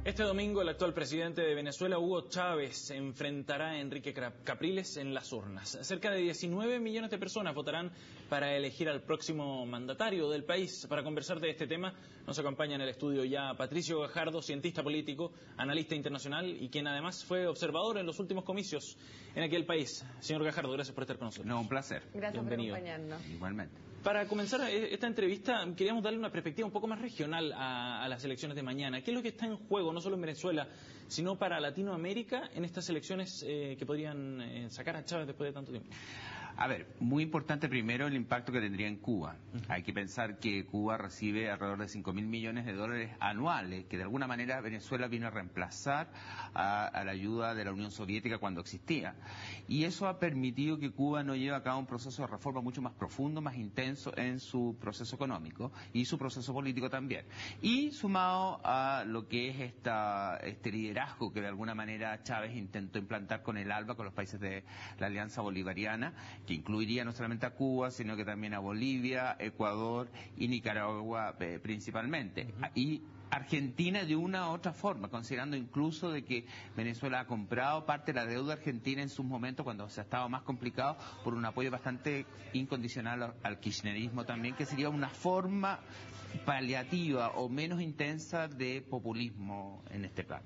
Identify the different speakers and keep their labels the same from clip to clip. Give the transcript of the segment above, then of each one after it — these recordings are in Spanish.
Speaker 1: Este domingo el actual presidente de Venezuela, Hugo Chávez, se enfrentará a Enrique Capriles en las urnas. Cerca de 19 millones de personas votarán para elegir al próximo mandatario del país. Para conversar de este tema nos acompaña en el estudio ya Patricio Gajardo, cientista político, analista internacional y quien además fue observador en los últimos comicios en aquel país. Señor Gajardo, gracias por estar con nosotros.
Speaker 2: No, un placer.
Speaker 3: Gracias por acompañarnos.
Speaker 2: Igualmente.
Speaker 1: Para comenzar esta entrevista, queríamos darle una perspectiva un poco más regional a las elecciones de mañana. ¿Qué es lo que está en juego, no solo en Venezuela, sino para Latinoamérica en estas elecciones que podrían sacar a Chávez después de tanto tiempo?
Speaker 2: A ver, muy importante primero el impacto que tendría en Cuba. Hay que pensar que Cuba recibe alrededor de 5.000 millones de dólares anuales, que de alguna manera Venezuela vino a reemplazar a la ayuda de la Unión Soviética cuando existía. Y eso ha permitido que Cuba no lleve a cabo un proceso de reforma mucho más profundo, más intenso en su proceso económico y su proceso político también. Y sumado a lo que es este liderazgo que de alguna manera Chávez intentó implantar con el ALBA, con los países de la Alianza Bolivariana, que incluiría no solamente a Cuba, sino que también a Bolivia, Ecuador y Nicaragua principalmente. Y Argentina de una u otra forma, considerando incluso de que Venezuela ha comprado parte de la deuda argentina en sus momentos cuando se ha estado más complicado por un apoyo bastante incondicional al kirchnerismo también, que sería una forma paliativa o menos intensa de populismo en este plano.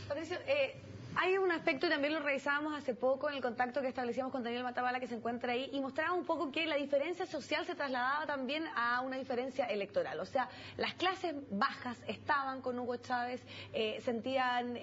Speaker 3: Patricio, hay un aspecto, y también lo revisábamos hace poco en el contacto que establecíamos con Daniel Matabala, que se encuentra ahí, y mostraba un poco que la diferencia social se trasladaba también a una diferencia electoral. O sea, las clases bajas estaban con Hugo Chávez, sentían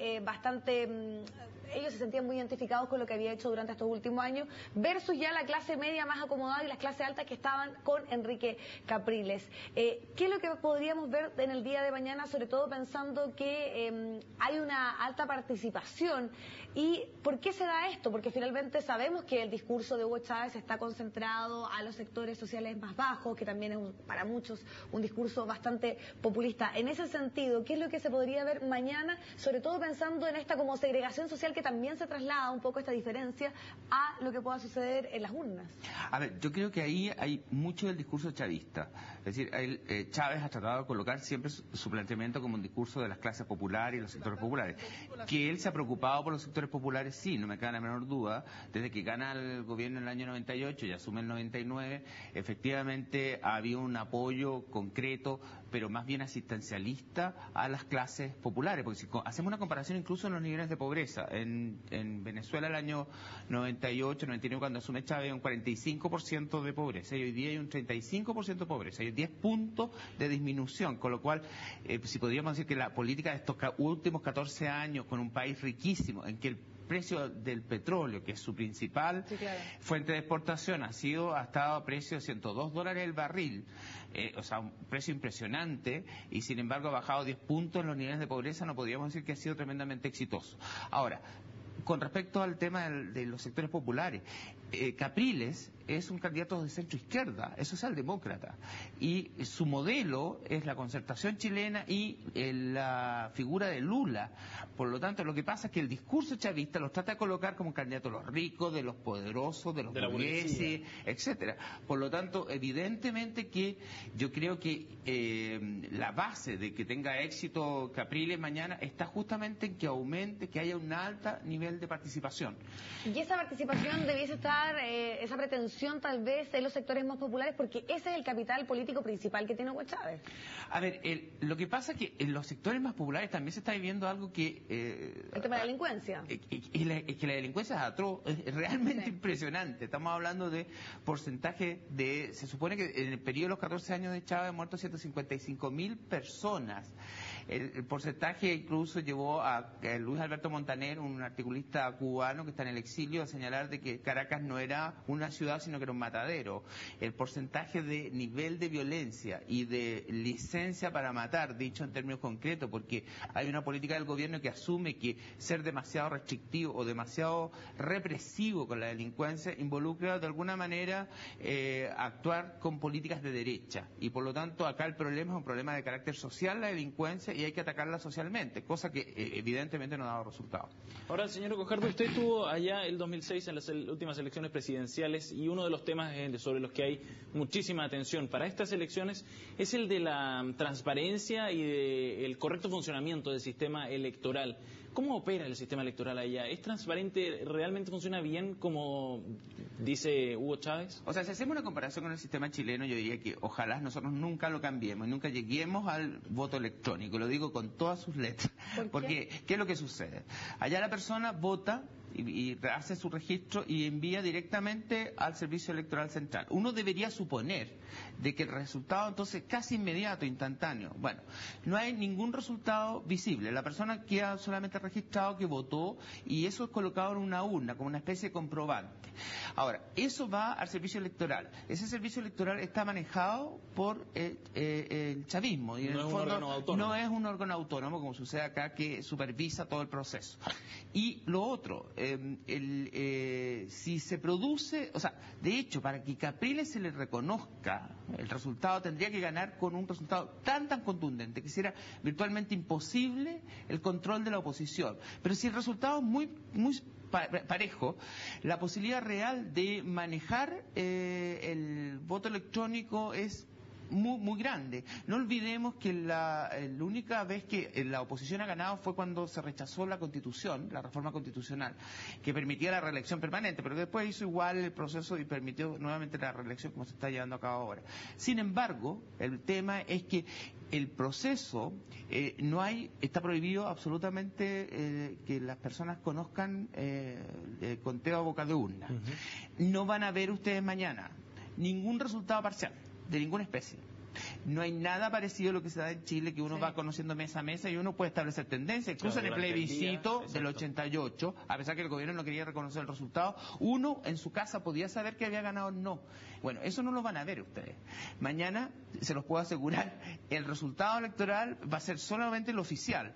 Speaker 3: ellos se sentían muy identificados con lo que había hecho durante estos últimos años, versus ya la clase media más acomodada y las clases altas que estaban con Enrique Capriles. ¿Qué es lo que podríamos ver en el día de mañana, sobre todo pensando que hay una alta participación? ¿Y por qué se da esto? Porque finalmente sabemos que el discurso de Hugo Chávez está concentrado a los sectores sociales más bajos, que también es para muchos un discurso bastante populista. En ese sentido, ¿qué es lo que se podría ver mañana, sobre todo pensando en esta como segregación social que también se traslada un poco esta diferencia a lo que pueda suceder en las urnas? A
Speaker 2: ver, yo creo que ahí hay mucho del discurso chavista. Es decir, Chávez ha tratado de colocar siempre su planteamiento como un discurso de las clases populares y los sectores populares. Que él se ha preocupado por los sectores populares, sí, no me queda la menor duda. Desde que gana el gobierno en el año 98 y asume el 99, efectivamente ha habido un apoyo concreto, pero más bien asistencialista a las clases populares. Porque si hacemos una comparación incluso en los niveles de pobreza, en Venezuela el año 98, 99, cuando asume Chávez, hay un 45% de pobreza, y hoy día hay un 35% de pobreza, hay 10 puntos de disminución, con lo cual, si podríamos decir que la política de estos últimos 14 años, con un país riquísimo, en que el precio del petróleo, que es su principal fuente de exportación, ha estado a precio de $102 el barril, o sea, un precio impresionante, y sin embargo ha bajado 10 puntos en los niveles de pobreza. No podríamos decir que ha sido tremendamente exitoso. Ahora, con respecto al tema de los sectores populares, Capriles es un candidato de centro izquierda, es socialdemócrata, y su modelo es la concertación chilena y la figura de Lula. Por lo tanto, lo que pasa es que el discurso chavista los trata de colocar como candidato de los ricos, de los poderosos, de los burgueses, etcétera. Por lo tanto, evidentemente que yo creo que la base de que tenga éxito Capriles mañana está justamente en que aumente, que haya un alto nivel de participación.
Speaker 3: Y esa participación debiese estar, esa pretensión tal vez en los sectores más populares, porque ese es el capital político principal que tiene Hugo Chávez.
Speaker 2: A ver, lo que pasa es que en los sectores más populares también se está viviendo algo que...
Speaker 3: el tema de la delincuencia.
Speaker 2: Es que la delincuencia es atroz, es realmente impresionante. Estamos hablando de porcentaje de... Se supone que en el periodo de los 14 años de Chávez han muerto 155.000 personas. El porcentaje incluso llevó a Luis Alberto Montaner, un articulista cubano que está en el exilio, a señalar de que Caracas no era una ciudad sino que era un matadero. El porcentaje de nivel de violencia y de licencia para matar, dicho en términos concretos, porque hay una política del gobierno que asume que ser demasiado restrictivo o demasiado represivo con la delincuencia involucra de alguna manera actuar con políticas de derecha, y por lo tanto acá el problema es un problema de carácter social, la delincuencia, violencia y hay que atacarla socialmente, cosa que evidentemente no ha dado resultado.
Speaker 1: Ahora, señor Guajardo, usted estuvo allá el 2006 en las últimas elecciones presidenciales y uno de los temas sobre los que hay muchísima atención para estas elecciones es el de la transparencia y del correcto funcionamiento del sistema electoral. ¿Cómo opera el sistema electoral allá? ¿Es transparente? ¿Realmente funciona bien como dice Hugo Chávez?
Speaker 2: O sea, si hacemos una comparación con el sistema chileno, yo diría que ojalá nosotros nunca lo cambiemos y nunca lleguemos al voto electrónico. Lo digo con todas sus letras. Porque, ¿qué es lo que sucede? Allá la persona vota y hace su registro y envía directamente al Servicio Electoral Central. Uno debería suponer de que el resultado entonces casi inmediato, instantáneo. Bueno, no hay ningún resultado visible. La persona queda solamente registrado que votó y eso es colocado en una urna como una especie de comprobante. Ahora, eso va al servicio electoral. Ese servicio electoral está manejado por el chavismo y en el fondo no es un órgano autónomo como sucede acá que supervisa todo el proceso. Y lo otro, si se produce, o sea, de hecho, para que Capriles se le reconozca el resultado, tendría que ganar con un resultado tan contundente que será virtualmente imposible el control de la oposición. Pero si el resultado es muy parejo, la posibilidad real de manejar el voto electrónico es muy grande. No olvidemos que la única vez que la oposición ha ganado fue cuando se rechazó la Constitución, la reforma constitucional, que permitía la reelección permanente, pero después hizo igual el proceso y permitió nuevamente la reelección como se está llevando a cabo ahora. Sin embargo, el tema es que el proceso está prohibido absolutamente que las personas conozcan el conteo a boca de urna. No van a ver ustedes mañana ningún resultado parcial de ninguna especie. No hay nada parecido a lo que se da en Chile, que uno va conociendo mesa a mesa y uno puede establecer tendencia. Incluso en el plebiscito del 88, a pesar que el gobierno no quería reconocer el resultado, uno en su casa podía saber que había ganado o no. Bueno, eso no lo van a ver ustedes. Mañana, se los puedo asegurar, el resultado electoral va a ser solamente el oficial.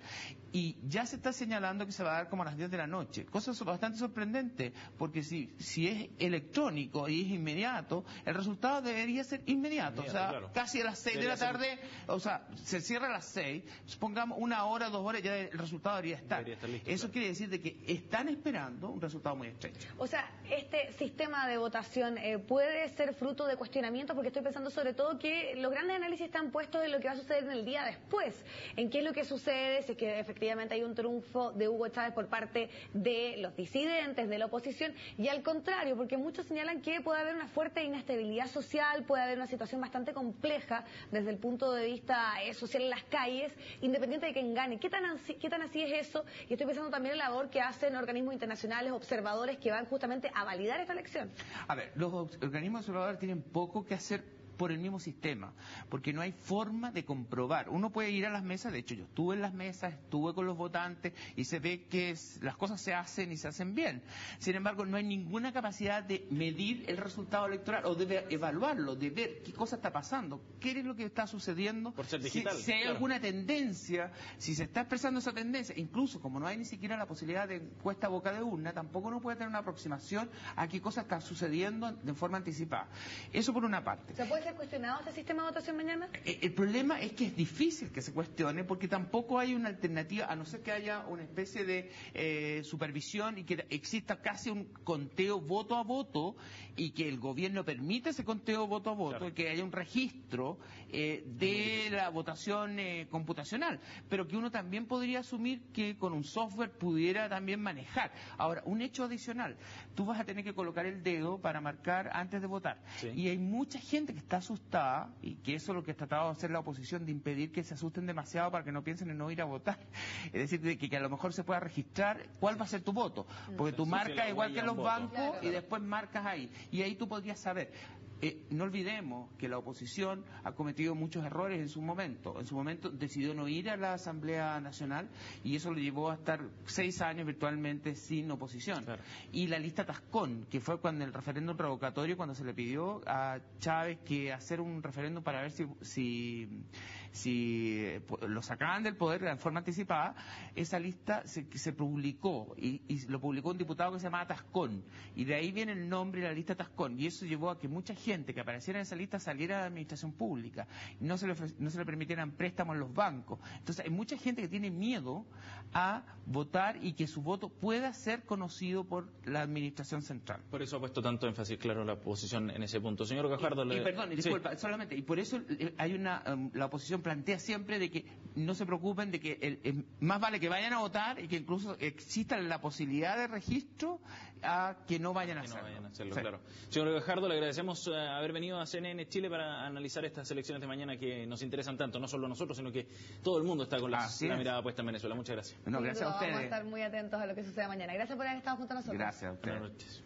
Speaker 2: Y ya se está señalando que se va a dar como a las 10 de la noche. Cosa bastante sorprendente, porque si es electrónico y es inmediato, el resultado debería ser inmediato. O sea, casi a las 6 de la tarde, o sea, se cierra a las 6, supongamos 1 hora, 2 horas, ya el resultado debería estar. Listo, eso quiere decir de que están esperando un resultado muy estrecho.
Speaker 3: O sea, este sistema de votación puede ser fruto de cuestionamiento, porque estoy pensando sobre todo que los grandes análisis están puestos en lo que va a suceder en el día después, en qué es lo que sucede, si es que efectivamente hay un triunfo de Hugo Chávez por parte de los disidentes, de la oposición, y al contrario, porque muchos señalan que puede haber una fuerte inestabilidad social, puede haber una situación bastante compleja desde el punto de vista social en las calles, independiente de quién gane. ¿Qué tan así es eso? Y estoy pensando también en la labor que hacen organismos internacionales, observadores, que van justamente a validar esta elección.
Speaker 2: A ver, los organismos observadores tienen poco que hacer por el mismo sistema, porque no hay forma de comprobar. Uno puede ir a las mesas, de hecho yo estuve en las mesas, estuve con los votantes y se ve que las cosas se hacen y se hacen bien. Sin embargo, no hay ninguna capacidad de medir el resultado electoral o de evaluarlo, de ver qué cosa está pasando, qué es lo que está sucediendo,
Speaker 1: por ser digital,
Speaker 2: si hay alguna tendencia, si se está expresando esa tendencia. Incluso como no hay ni siquiera la posibilidad de encuesta a boca de urna, tampoco uno puede tener una aproximación a qué cosa está sucediendo de forma anticipada. Eso por una parte.
Speaker 3: ¿Ser cuestionado este sistema de votación mañana?
Speaker 2: El problema es que es difícil que se cuestione porque tampoco hay una alternativa, a no ser que haya una especie de supervisión y que exista casi un conteo voto a voto y que el gobierno permita ese conteo voto a voto y que haya un registro de la votación computacional, pero que uno también podría asumir que con un software pudiera también manejar. Ahora, un hecho adicional, tú vas a tener que colocar el dedo para marcar antes de votar y hay mucha gente que está asustada, y que eso es lo que ha tratado de hacer la oposición, de impedir que se asusten demasiado para que no piensen en no ir a votar. Es decir, que a lo mejor se pueda registrar cuál va a ser tu voto, porque tú marcas igual que en los bancos y después marcas ahí, y ahí tú podrías saber. No olvidemos que la oposición ha cometido muchos errores en su momento. En su momento decidió no ir a la Asamblea Nacional y eso lo llevó a estar 6 años virtualmente sin oposición. Y la lista Tascón, que fue cuando el referéndum revocatorio, cuando se le pidió a Chávez que hacer un referéndum para ver si lo sacaban del poder en forma anticipada, esa lista se publicó y lo publicó un diputado que se llamaba Tascón, y de ahí viene el nombre de la lista Tascón, y eso llevó a que mucha gente que apareciera en esa lista saliera de la administración pública, no se le permitieran préstamos en los bancos. Entonces hay mucha gente que tiene miedo a votar y que su voto pueda ser conocido por la administración central.
Speaker 1: Por eso ha puesto tanto énfasis, claro, la oposición en ese punto. Señor Gajardo...
Speaker 2: Perdón, disculpa, solamente, y por eso hay la oposición plantea siempre de que no se preocupen, de que más vale que vayan a votar y que incluso exista la posibilidad de registro a que no vayan a hacerlo. Sí.
Speaker 1: Claro. Señor Gajardo, le agradecemos haber venido a CNN Chile para analizar estas elecciones de mañana que nos interesan tanto, no solo nosotros, sino que todo el mundo está con la mirada puesta en Venezuela. Muchas gracias.
Speaker 2: No, gracias a ustedes.
Speaker 3: Vamos a estar muy atentos a lo que suceda mañana. Gracias por haber estado junto a nosotros.
Speaker 2: Gracias a ustedes.
Speaker 1: Buenas noches.